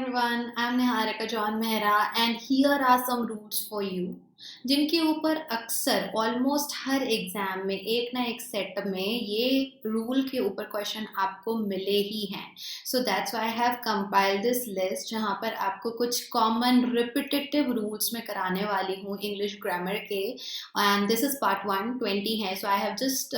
everyone, I'm Niharika John Mehra and here are some rules for you जिनके ऊपर अक्सर almost हर exam में एक ना एक सेट में ये रूल के ऊपर क्वेश्चन आपको मिले ही हैं. So that's why I have compiled this list जहाँ पर आपको कुछ कॉमन रिपीटेटिव रूल्स में कराने वाली हूँ इंग्लिश ग्रामर के. एंड दिस इज पार्ट 120 है. So I have just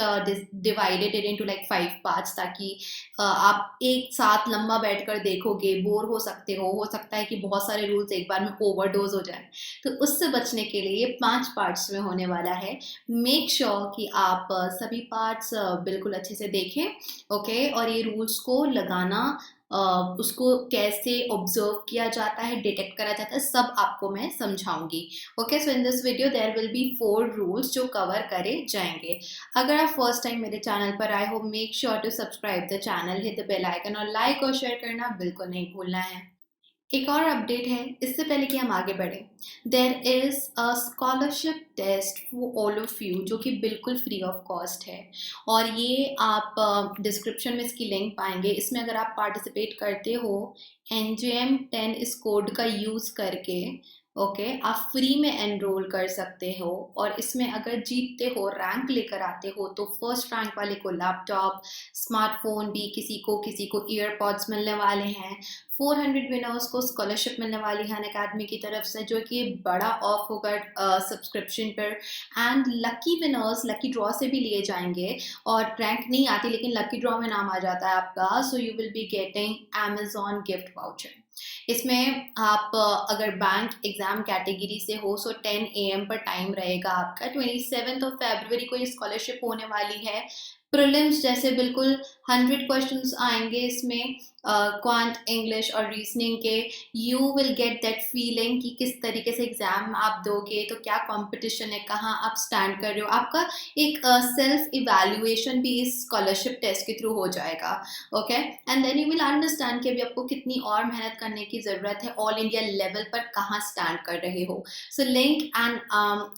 divided it into like 5 parts ताकि आप एक साथ लंबा बैठकर देखोगे बोर हो सकते हो सकता है कि बहुत सारे रूल्स एक बार में ओवरडोज हो जाए. तो उससे बचने के लिए ये 5 पार्ट्स में होने वाला है. मेक श्योर कि आप सभी पार्ट्स बिल्कुल अच्छे से देखें. ओके और ये रूल्स को लगाना उसको कैसे ऑब्जर्व किया जाता है, डिटेक्ट करा जाता है, सब आपको मैं समझाऊंगी. Okay so in this video there will be 4 rules जो कवर करे जाएंगे. अगर आप फर्स्ट टाइम मेरे चैनल पर आए हो make sure to subscribe the channel, hit the bell icon और लाइक और शेयर करना बिल्कुल नहीं भूलना है. एक और अपडेट है इससे पहले कि हम आगे बढ़े. There is a scholarship test for all of you जो कि बिल्कुल फ्री ऑफ कॉस्ट है और ये आप डिस्क्रिप्शन में इसकी लिंक पाएंगे. इसमें अगर आप पार्टिसिपेट करते हो NJM10 इस कोड का यूज़ करके आप फ्री में एनरोल कर सकते हो. और इसमें अगर जीतते हो, रैंक लेकर आते हो तो फर्स्ट रैंक वाले को लैपटॉप, स्मार्टफोन भी, किसी को ईयरपॉड्स मिलने वाले हैं. 400 विनर्स को स्कॉलरशिप मिलने वाली है अकेडमी की तरफ से जो कि बड़ा ऑफ होगा सब्सक्रिप्शन पर. And lucky winners lucky draw से भी लिए जाएंगे और रैंक नहीं आती लेकिन लकी ड्रॉ में नाम आ जाता है आपका. So you will be getting Amazon gift voucher. इसमें आप अगर बैंक एग्जाम कैटेगरी से हो सो 10 AM पर टाइम रहेगा आपका. 27 फरवरी को ये स्कॉलरशिप होने वाली है. प्रीलिम्स जैसे बिल्कुल 100 क्वेश्चंस आएंगे इसमें क्वांट, इंग्लिश और रीजनिंग के. You will get that feeling कि किस तरीके से एग्जाम आप दोगे, तो क्या कंपटीशन है, कहाँ आप स्टैंड कर रहे हो. आपका एक सेल्फ इवैल्यूएशन भी इस स्कॉलरशिप टेस्ट के थ्रू हो जाएगा. Okay and then you will understand कि अभी आपको कितनी और मेहनत करने की ज़रूरत है, ऑल इंडिया लेवल पर कहाँ स्टैंड कर रहे हो. So link and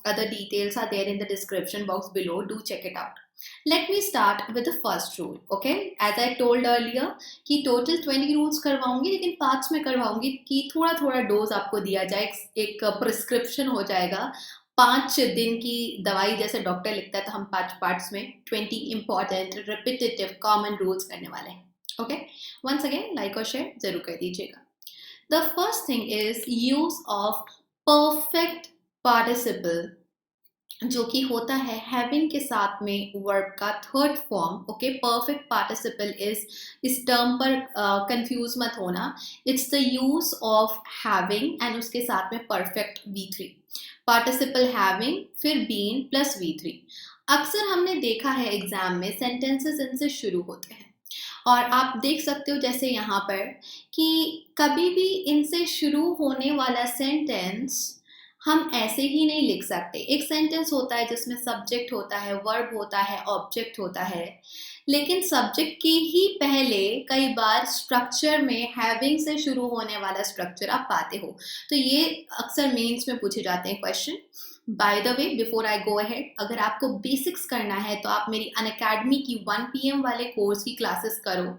other details are there in the description box below. Do check it out. Let me start with the first rule. Okay, as I told earlier कि total 20 rules करवाऊंगी लेकिन parts में करवाऊंगी कि थोड़ा थोड़ा dose आपको दिया जाए, एक प्रिस्क्रिप्शन हो जाएगा. 5 दिन की दवाई जैसे डॉक्टर लिखता है तो हम 5 पार्ट्स में 20 इंपॉर्टेंट रिपीटेटिव कॉमन रूल्स करने वाले हैं. ओके वंस अगेन लाइक और शेयर जरूर कर दीजिएगा. The first thing is use of perfect participle जो कि होता है हैविंग के साथ में वर्ब का third form. Okay perfect participle is, इस टर्म पर कंफ्यूज मत होना. It's the use of having and उसके साथ में परफेक्ट V3. पार्टिसिपल हैविंग फिर बीन प्लस V3. अक्सर हमने देखा है एग्जाम में सेंटेंसेस इनसे शुरू होते हैं और आप देख सकते हो जैसे यहाँ पर कि कभी भी इनसे शुरू होने वाला सेंटेंस हम ऐसे ही नहीं लिख सकते. एक सेंटेंस होता है जिसमें सब्जेक्ट होता है, वर्ब होता है, ऑब्जेक्ट होता है, लेकिन सब्जेक्ट के ही पहले कई बार स्ट्रक्चर में हैविंग से शुरू होने वाला स्ट्रक्चर आप पाते हो. तो ये अक्सर मेंस में पूछे जाते हैं question. By the way before I go ahead, अगर आपको बेसिक्स करना है तो आप मेरी अनअकैडमी की 1 PM वाले कोर्स की क्लासेस करो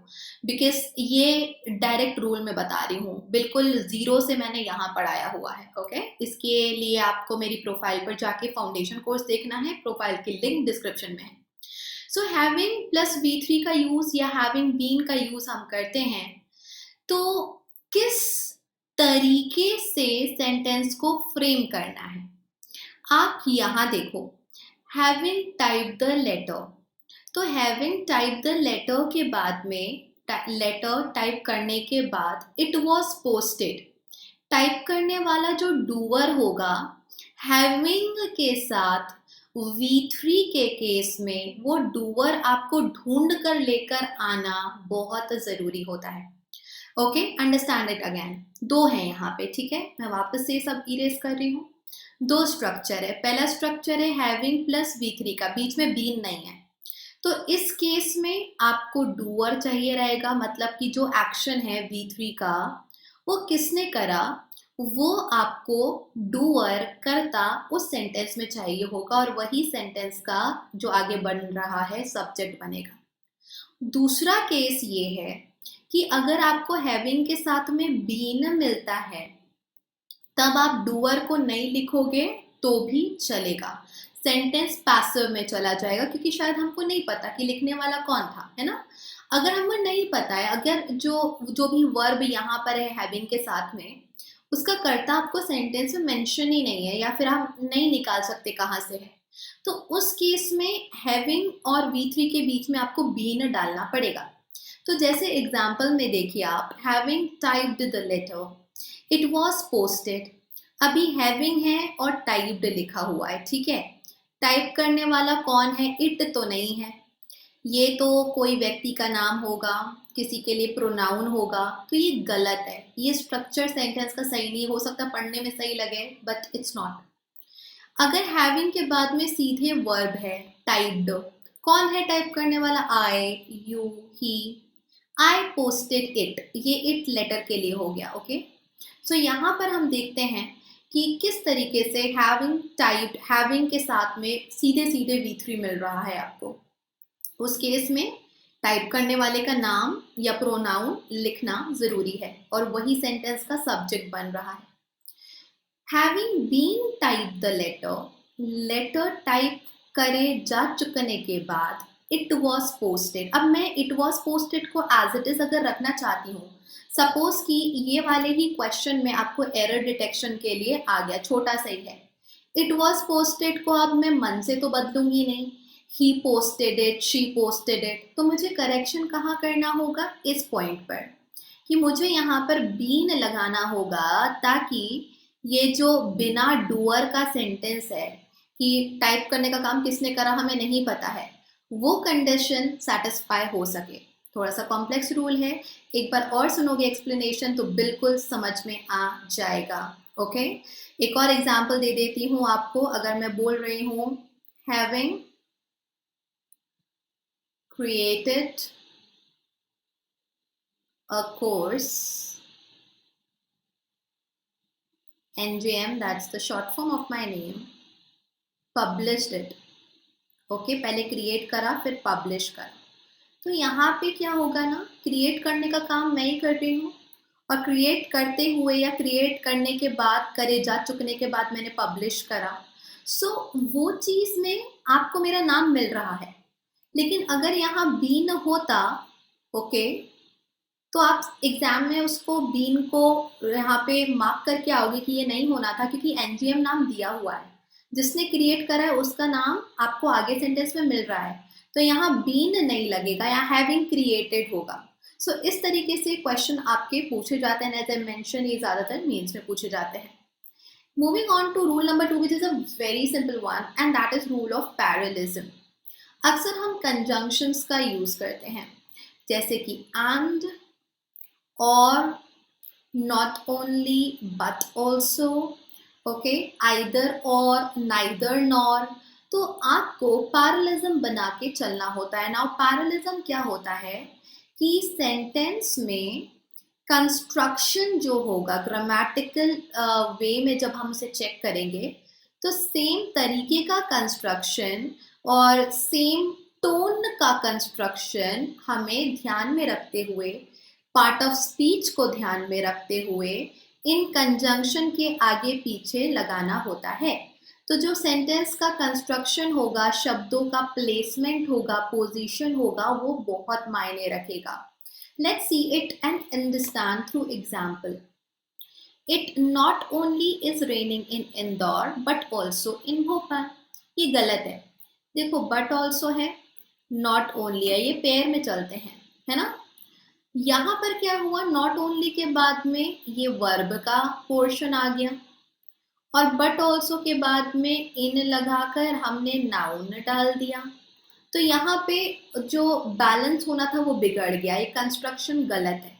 बिकॉज ये डायरेक्ट रूल में बता रही हूँ, बिल्कुल जीरो से मैंने यहाँ पढ़ाया हुआ है. ओके इसके लिए आपको मेरी प्रोफाइल पर जाके फाउंडेशन कोर्स देखना है. प्रोफाइल की लिंक डिस्क्रिप्शन में है. सो हैविंग प्लस V3 का यूज या हैविंग बीन का यूज हम करते हैं तो किस तरीके से सेंटेंस को फ्रेम करना है. आप यहाँ देखो हैविंग टाइप द लेटर. तो हैविंग टाइप द लेटर के बाद में लेटर टाइप करने के बाद इट वॉज पोस्टेड. टाइप करने वाला जो डूअर होगा हैविंग के साथ V3 के केस में वो डूअर आपको ढूंढ कर लेकर आना बहुत ज़रूरी होता है. Okay understand it again. 2 है यहाँ पे, ठीक है मैं वापस से सब इरेज कर रही हूँ. 2 स्ट्रक्चर है. पहला स्ट्रक्चर है हैविंग प्लस V3 का, बीच में बीन नहीं है. तो इस केस में आपको डूअर चाहिए रहेगा, मतलब कि जो एक्शन है V3 का वो किसने करा वो आपको डूअर करता उस सेंटेंस में चाहिए होगा और वही सेंटेंस का जो आगे बन रहा है सब्जेक्ट बनेगा. दूसरा केस ये है कि अगर आपको हैविंग के साथ में बीन मिलता है तब आप डूअर को नहीं लिखोगे तो भी चलेगा, सेंटेंस पैसिव में चला जाएगा, क्योंकि शायद हमको नहीं पता कि लिखने वाला कौन था, है ना। अगर हमको नहीं पता है, अगर जो भी वर्ब यहाँ पर है हैविंग के साथ में, उसका कर्ता आपको सेंटेंस में मेंशन ही नहीं है या फिर आप नहीं निकाल सकते कहाँ से है, तो उस केस में हैविंग और V3 के बीच में आपको बीन डालना पड़ेगा। तो जैसे एग्जाम्पल में देखिए आप, having typed the letter it was posted, अभी हैविंग है और टाइप्ड लिखा हुआ है, ठीक है। टाइप करने वाला कौन है, इट तो नहीं है, ये तो कोई व्यक्ति का नाम होगा, किसी के लिए प्रोनाउन होगा, तो ये गलत है, ये स्ट्रक्चर सेंटेंस का सही नहीं, हो सकता पढ़ने में सही लगे बट इट्स नॉट। अगर हैविंग के बाद में सीधे वर्ब है टाइप्ड, कौन है टाइप करने वाला, I, you, he, I posted it, ये इट लेटर के लिए हो गया, ओके। सो यहाँ पर हम देखते हैं कि किस तरीके से हैविंग टाइप्ड, हैविंग के साथ में सीधे सीधे V3 मिल रहा है आपको। उस केस में टाइप करने वाले का नाम या प्रोनाउन लिखना जरूरी है और वही सेंटेंस का सब्जेक्ट बन रहा है। Having been type the letter, letter type करे जा चुकने के बाद इट वॉज पोस्टेड, अब मैं इट वॉज पोस्टेड को एज इट इज अगर रखना चाहती हूँ, सपोज कि ये वाले ही क्वेश्चन में आपको एरर डिटेक्शन के लिए आ गया, छोटा सा ही है, इट वॉज पोस्टेड को अब मैं मन से तो बदलूंगी नहीं, he posted it, she posted it, तो मुझे करेक्शन कहाँ करना होगा, इस पॉइंट पर, कि मुझे यहाँ पर बीन लगाना होगा, ताकि ये जो बिना डूअर का सेंटेंस है कि टाइप करने का काम किसने करा हमें नहीं पता है, वो कंडीशन सेटिस्फाई हो सके। थोड़ा सा कॉम्प्लेक्स रूल है, एक बार और सुनोगे एक्सप्लेनेशन तो बिल्कुल समझ में आ जाएगा, ओके। एक और एग्जांपल दे देती हूँ आपको, अगर मैं बोल रही हूँ having created a course, NJM, that's the short form of my name, published it, okay, पहले क्रिएट करा फिर पब्लिश करा, तो यहाँ पे क्या होगा ना, क्रिएट करने का काम मैं ही कर रही हूँ और क्रिएट करते हुए या क्रिएट करने के बाद, करे जा चुकने के बाद मैंने पब्लिश करा, सो वो चीज़ में आपको मेरा नाम मिल रहा है। लेकिन अगर यहाँ बीन होता, ओके, तो आप एग्जाम में उसको बीन को यहाँ पे मार्क करके आओगे कि ये नहीं होना था, क्योंकि एनजीएम नाम दिया हुआ है, जिसने क्रिएट करा है उसका नाम आपको आगे सेंटेंस में मिल रहा है, तो यहाँ बीन नहीं लगेगा, यहाँ हैविंग क्रिएटेड होगा। सो इस तरीके से क्वेश्चन आपके पूछे जाते हैं, एज आई मेंशन ये ज्यादातर मेंस में पूछे जाते हैं। Moving on to rule number 2, which is a very simple one, and that is rule of parallelism. अक्सर हम कंजंक्शंस का यूज करते हैं, जैसे कि एंड, और, not only but also, okay, either or, neither nor, तो आपको पैरेललिज्म बना के चलना होता है। नाउ पैरेललिज्म क्या होता है कि सेंटेंस में कंस्ट्रक्शन जो होगा, ग्रामेटिकल वे में जब हम उसे चेक करेंगे तो सेम तरीके का कंस्ट्रक्शन और सेम टोन का कंस्ट्रक्शन हमें ध्यान में रखते हुए, पार्ट ऑफ स्पीच को ध्यान में रखते हुए इन कंजंक्शन के आगे पीछे लगाना होता है। तो जो सेंटेंस का कंस्ट्रक्शन होगा, शब्दों का प्लेसमेंट होगा, पोजीशन होगा, वो बहुत मायने रखेगा। Let's see it and understand through example. It not only is raining in Indore but also in Bhopal, ये गलत है। देखो बट ऑल्सो है, नॉट ओनली है, ये पेयर में चलते हैं, है ना। यहाँ पर क्या हुआ, नॉट ओनली के बाद में ये वर्ब का पोर्शन आ गया और बट ऑल्सो के बाद में इन लगाकर हमने नाउन डाल दिया, तो यहाँ पे जो बैलेंस होना था वो बिगड़ गया, ये कंस्ट्रक्शन गलत है।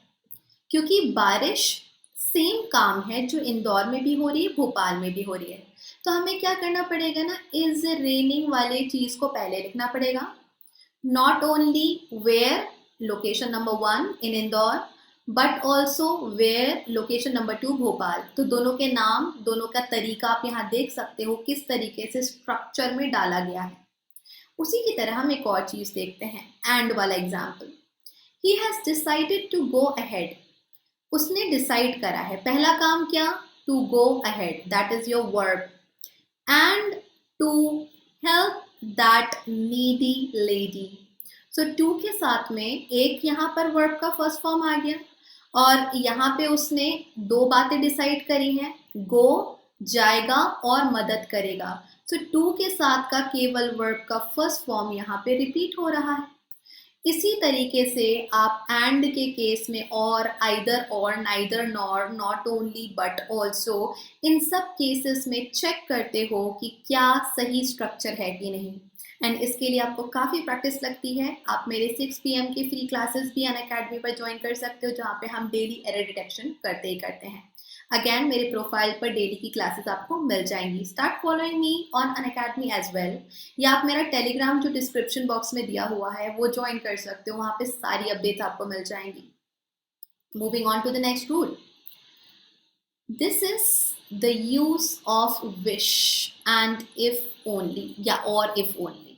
क्योंकि बारिश सेम काम है जो इंदौर में भी हो रही है, भोपाल में भी हो रही है, तो हमें क्या करना पड़ेगा ना, इज रेनिंग वाले चीज को पहले लिखना पड़ेगा। Not only where, location number 1 in Indore, but also where, location number 2 Bhopal, तो दोनों के नाम, दोनों का तरीका आप यहाँ देख सकते हो किस तरीके से स्ट्रक्चर में डाला गया है। उसी की तरह हम एक और चीज देखते हैं, एंड वाला example. He has decided to go ahead. उसने डिसाइड करा है. पहला काम क्या? To go ahead. That is your verb. And to help that needy lady. So to के साथ में एक यहाँ पर verb का फर्स्ट फॉर्म आ गया और यहाँ पे उसने दो बातें डिसाइड करी हैं. Go जाएगा और मदद करेगा. So to के साथ का केवल verb का फर्स्ट फॉर्म यहाँ पे रिपीट हो रहा है. इसी तरीके से आप एंड के केस में और आइदर और neither nor not only but also in सब केसेस में चेक करते हो कि क्या सही स्ट्रक्चर है कि नहीं. एंड इसके लिए आपको काफ़ी प्रैक्टिस लगती है. आप मेरे 6 PM के फ्री क्लासेस भी अनअकैडमी पर ज्वाइन कर सकते हो जहाँ पे हम डेली एरर डिटेक्शन करते ही करते हैं. अगेन मेरे प्रोफाइल पर डेली की क्लासेस आपको मिल जाएंगी. Start following me on Unacademy as well, या आप मेरा टेलीग्राम जो डिस्क्रिप्शन बॉक्स में दिया हुआ है वो ज्वाइन कर सकते हो. वहाँ पे सारी अपडेट्स आपको मिल जाएंगी. Moving on to the next rule. This is the use of wish and if only या और इफ ओनली.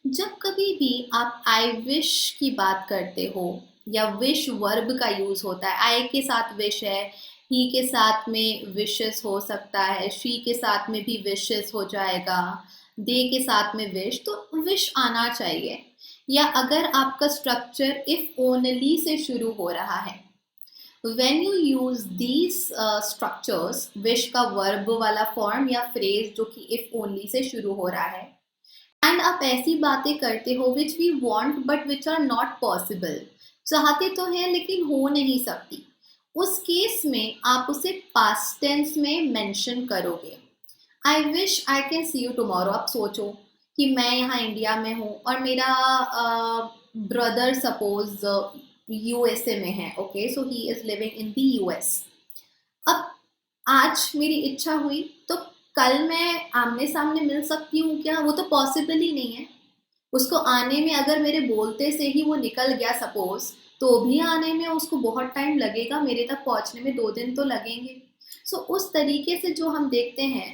जब कभी भी आप आई विश की बात करते हो या विश वर्ब का यूज होता है, आई के साथ विश है, ही के साथ में विशेस हो सकता है, शी के साथ में भी विशेस हो जाएगा, दे के साथ में विश, तो विश आना चाहिए. या अगर आपका स्ट्रक्चर इफ ओनली से शुरू हो रहा है, when you use these structures, wish का वर्ब वाला फॉर्म या फ्रेज जो कि इफ ओनली से शुरू हो रहा है, एंड आप ऐसी बातें करते हो which we want but which are not possible, चाहते तो हैं लेकिन हो नहीं सकती, उस केस में आप उसे पास्ट टेंस में मेंशन करोगे. I wish I can see you tomorrow. आप सोचो कि मैं यहाँ इंडिया में हूँ और मेरा ब्रदर सपोज यूएसए में है. Okay, so he is living in the US. अब आज मेरी इच्छा हुई तो कल मैं आमने सामने मिल सकती हूँ क्या? वो तो पॉसिबल ही नहीं है. उसको आने में अगर मेरे बोलते से ही वो निकल गया सपोज, तो भी आने में उसको बहुत टाइम लगेगा, मेरे तक पहुंचने में 2 दिन तो लगेंगे. सो उस तरीके से जो हम देखते हैं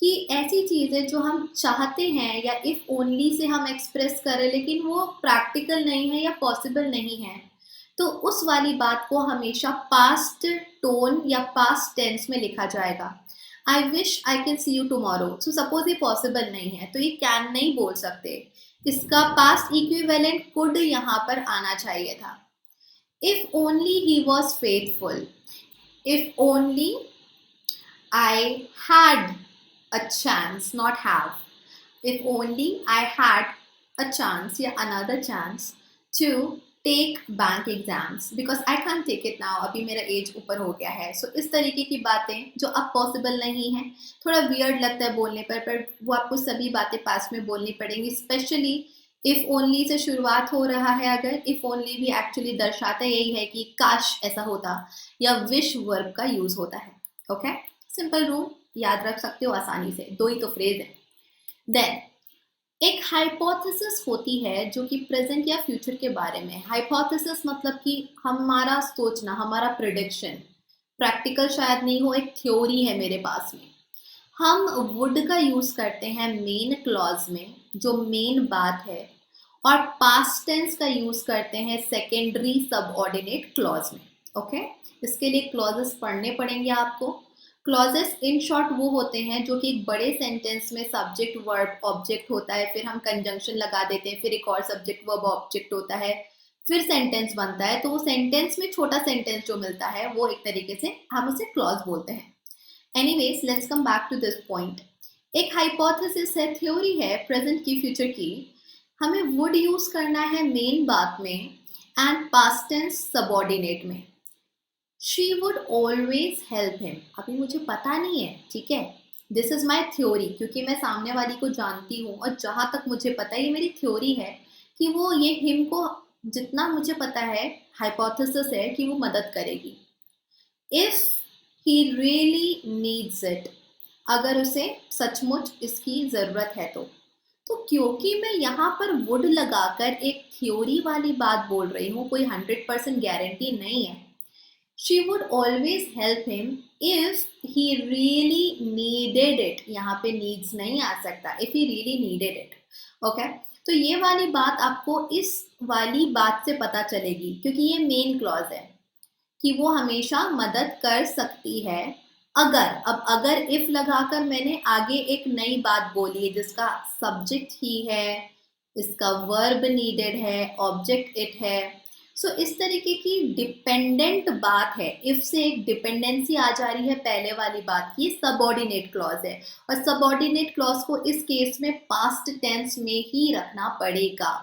कि ऐसी चीज़ें जो हम चाहते हैं या इफ ओनली से हम एक्सप्रेस करें लेकिन वो प्रैक्टिकल नहीं है या पॉसिबल नहीं है, तो उस वाली बात को हमेशा पास्ट टोन या पास्ट टेंस में लिखा जाएगा. I wish I can see you tomorrow. So suppose ये पॉसिबल नहीं है तो ये कैन नहीं बोल सकते, इसका पास्ट इक्विवेलेंट कुड यहाँ पर आना चाहिए था. If only he was faithful. If only I had a chance, not have. If only I had a chance या another chance to take bank exams because I can't take it now. अभी मेरा as ऊपर हो गया है. So इस तरीके की बातें जो अब पॉसिबल नहीं है, थोड़ा वियर्ड लगता है बोलने पर वो आपको सभी बातें पास्ट में बोलनी पड़ेंगी. स्पेशली इफ ओनली से शुरुआत हो रहा है, अगर इफ ओनली भी एक्चुअली दर्शाता यही है कि काश ऐसा होता, या विश वर्ब का यूज होता है. ओके, सिंपल रूल याद रख सकते हो आसानी से. 2 ही तो फ्रेज है. देन एक हाइपोथेसिस होती है जो कि प्रेजेंट या फ्यूचर के बारे में. हाइपोथेसिस मतलब कि हमारा सोचना, हमारा प्रिडिक्शन. प्रैक्टिकल शायद नहीं हो, एक थ्योरी है मेरे पास में. हम वुड का यूज करते हैं मेन क्लॉज में, जो मेन बात है, और पास्ट टेंस का यूज करते हैं सेकेंडरी सबऑर्डिनेट क्लॉज में. ओके, इसके लिए क्लॉजेस पढ़ने पड़ेंगे आपको. क्लॉजेस इन शॉर्ट वो होते हैं जो कि एक बड़े सेंटेंस में सब्जेक्ट वर्ब ऑब्जेक्ट होता है, फिर हम कंजंक्शन लगा देते हैं, फिर एक और सब्जेक्ट वर्ब ऑब्जेक्ट होता है, फिर सेंटेंस बनता है. तो वो सेंटेंस में छोटा सेंटेंस जो मिलता है वो एक तरीके से हम उसे क्लॉज बोलते हैं. Anyways, let's come back to this point. एक हाइपोथेसिस है, थ्योरी है प्रेजेंट की फ्यूचर की. हमें वुड यूज करना है मेन बात में एंड पास्ट टेंस सबऑर्डिनेट में. She would always help him. अभी मुझे पता नहीं है, ठीक है, दिस इज माई थ्योरी, क्योंकि मैं सामने वाली को जानती हूँ और जहाँ तक मुझे पता है ये मेरी थ्योरी है कि वो ये हिम को, जितना मुझे पता है हाइपोथेसिस है कि वो मदद करेगी. If he really needs it, अगर उसे सचमुच इसकी ज़रूरत है तो क्योंकि मैं यहाँ पर वुड लगाकर एक थ्योरी वाली बात बोल रही हूँ, कोई 100% गारंटी नहीं है. She would always help him if he really needed it. यहाँ पे नीड्स नहीं आ सकता, if he really needed it. Okay, तो ये वाली बात आपको इस वाली बात से पता चलेगी, क्योंकि ये मेन क्लॉज है कि वो हमेशा मदद कर सकती है। अगर इफ लगाकर मैंने आगे एक नई बात बोली है जिसका सब्जेक्ट ही है, इसका वर्ब नीडेड है, ऑब्जेक्ट इट है, सो इस तरीके की डिपेंडेंट बात है, इफ से एक डिपेंडेंसी आ जा रही है पहले वाली बात की, सबऑर्डिनेट क्लॉज है। और सबऑर्डिनेट क्लॉज को इस केस में पास्ट टेंस में ही रखना पड़ेगा।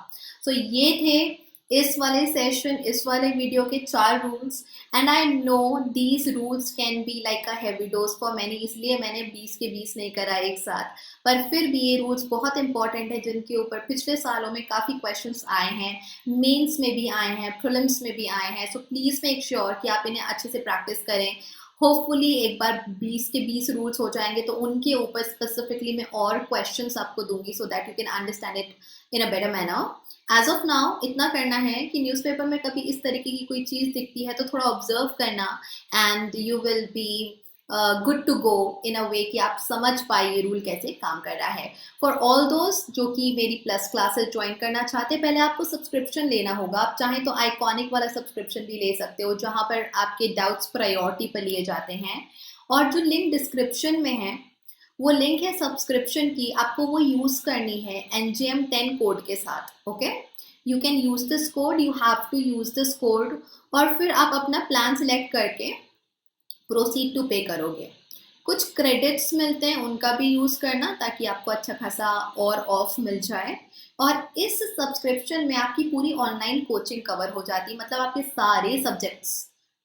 सो ये थे इस वाले सेशन, इस वाले वीडियो के 4 rules. And I know these rules can be like a heavy dose for many, इसलिए मैंने 20 के 20 नहीं करा एक साथ, पर फिर भी ये रूल्स बहुत इंपॉर्टेंट है जिनके ऊपर पिछले सालों में काफ़ी क्वेश्चंस आए हैं, मेंस में भी आए हैं, प्रीलिम्स में भी आए हैं। सो प्लीज़ मेक श्योर कि आप इन्हें अच्छे से प्रैक्टिस करें। होपफुली एक बार 20 के 20 रूल्स हो जाएंगे तो उनके ऊपर स्पेसिफिकली मैं और क्वेश्चंस आपको दूंगी, so that you can understand it in a better manner. As of now इतना करना है कि न्यूज़पेपर में कभी इस तरीके की कोई चीज़ दिखती है तो थोड़ा ऑब्जर्व करना, and you will be good to go in a way कि आप समझ पाए ये रूल कैसे काम कर रहा है। फॉर ऑल दोस्त जो कि मेरी प्लस क्लासेस ज्वाइन करना चाहते हैं, पहले आपको सब्सक्रिप्शन लेना होगा। आप चाहें तो आइकॉनिक वाला सब्सक्रिप्शन भी ले सकते हो, जहाँ पर आपके डाउट्स प्रायोरिटी पर लिए जाते हैं। और जो लिंक डिस्क्रिप्शन में है वो लिंक है सब्सक्रिप्शन की, आपको वो यूज करनी है NGM10 कोड के साथ। Okay, you can use this code, you have to use this code, और फिर आप अपना प्लान सिलेक्ट करके प्रोसीड टू पे करोगे। कुछ क्रेडिट्स मिलते हैं, उनका भी यूज करना ताकि आपको अच्छा खासा और ऑफ मिल जाए। और इस सब्सक्रिप्शन में आपकी पूरी ऑनलाइन कोचिंग कवर हो जाती है, मतलब आपके सारे सब्जेक्ट्स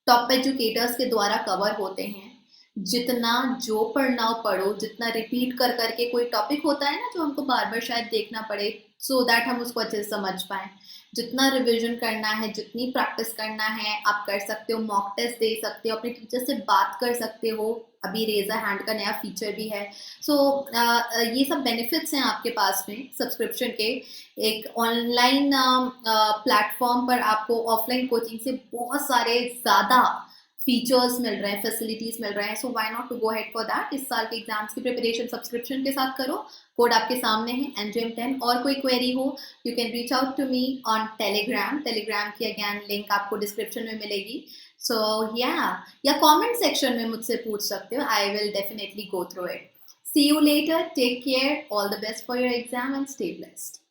टॉप एजुकेटर्स के द्वारा कवर होते हैं। जितना जो पढ़ना हो पढ़ो, जितना रिपीट कर करके कोई टॉपिक होता है ना जो हमको बार बार शायद देखना पड़े सो दैट हम उसको अच्छे से समझ पाए, जितना रिवीजन करना है, जितनी प्रैक्टिस करना है आप कर सकते हो। मॉक टेस्ट दे सकते हो, अपने टीचर से बात कर सकते हो, अभी रेजर हैंड का नया फीचर भी है। सो ये सब बेनिफिट्स हैं आपके पास में सब्सक्रिप्शन के। एक ऑनलाइन प्लेटफॉर्म पर आपको ऑफलाइन कोचिंग से बहुत सारे ज़्यादा फीचर्स मिल रहे हैं, फैसिलिटीज मिल रहे हैं। So why not to go head for that. इस साल के एग्जाम्स की प्रिपरेशन सब्सक्रिप्शन के साथ करो। कोड आपके सामने है NGM10। और कोई क्वेरी हो you can reach out to me on Telegram की अगेन लिंक आपको डिस्क्रिप्शन में मिलेगी। सो या कमेंट सेक्शन में मुझसे पूछ सकते हो, I will definitely go through it. See you later, take care, all the best for your exam and stay blessed.